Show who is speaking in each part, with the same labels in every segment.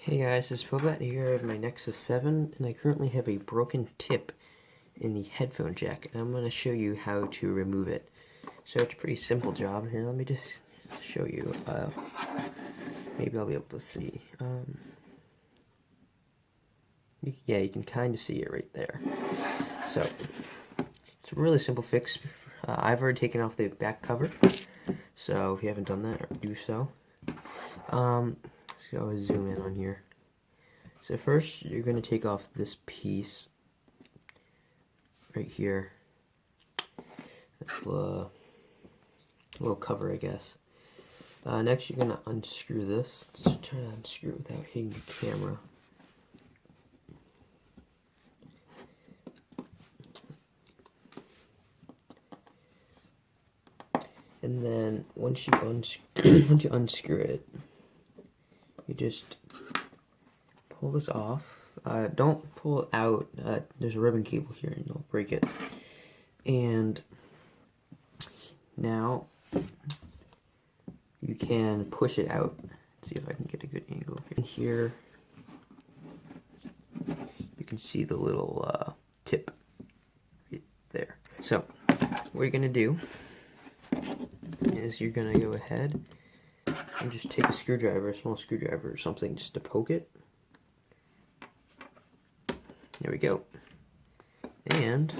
Speaker 1: Hey guys, this is Pobet here. I have my Nexus 7 and I currently have a broken tip in the headphone jack and I'm going to show you how to remove it. So it's a pretty simple job here. Let me just show you. Maybe I'll be able to see. Yeah, you can kind of see it right there. So it's a really simple fix. I've already taken off the back cover, so if you haven't done that, do so. Let's go zoom in on here. So first, you're going to take off this piece right here. That's the little cover, I guess. Next, you're going to unscrew this. Let's try to unscrew it without hitting the camera. And then once you unscrew it, you just pull this off. Don't pull it out. There's a ribbon cable here and you'll break it. And now you can push it out. Let's see if I can get a good angle here. You can see the little tip right there. So what you're gonna do is you're gonna go ahead and just take a screwdriver, a small screwdriver or something, just to poke it. There we go. And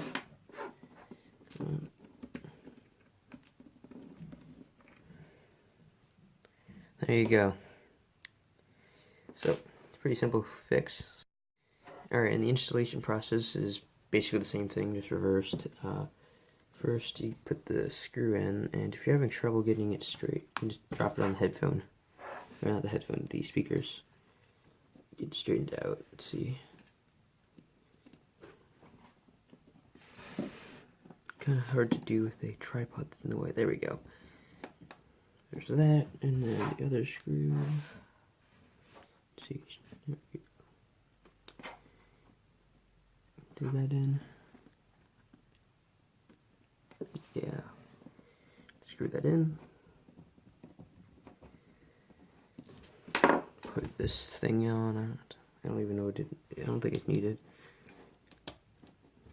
Speaker 1: there you go. So it's a pretty simple fix. Alright, and the installation process is basically the same thing, just reversed. First, you put the screw in, and if you're having trouble getting it straight, you can just drop it on the headphone. Or not the headphone, the speakers. Get it straightened out. Let's see. Kind of hard to do with a tripod that's in the way. There we go. There's that, and then the other screw. Let's see. There we go. Do that in. Yeah, screw that in. Put this thing on. I don't even know what it. I don't think it's needed.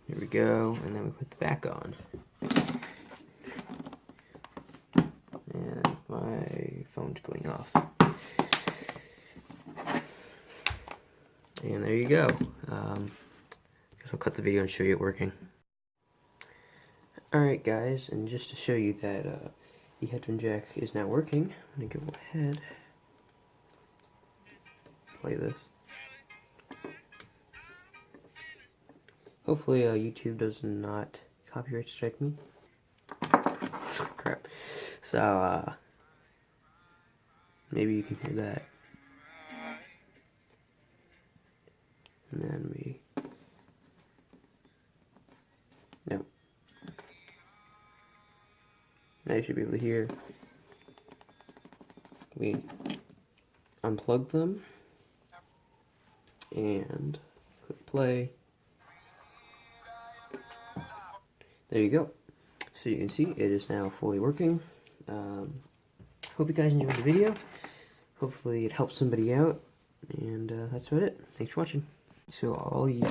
Speaker 1: Here we go, and then we put the back on. And my phone's going off. And there you go. Guess I'll cut the video and show you it working. Alright guys, and just to show you that the headphone jack is now working, I'm going to go ahead, play this. Hopefully YouTube does not copyright strike me. Crap. So, maybe you can hear that. And then we... Nope. Now you should be able to hear. We unplug them and click play. There you go. So you can see it is now fully working. Hope you guys enjoyed the video. Hopefully it helps somebody out. And that's about it. Thanks for watching. So all you...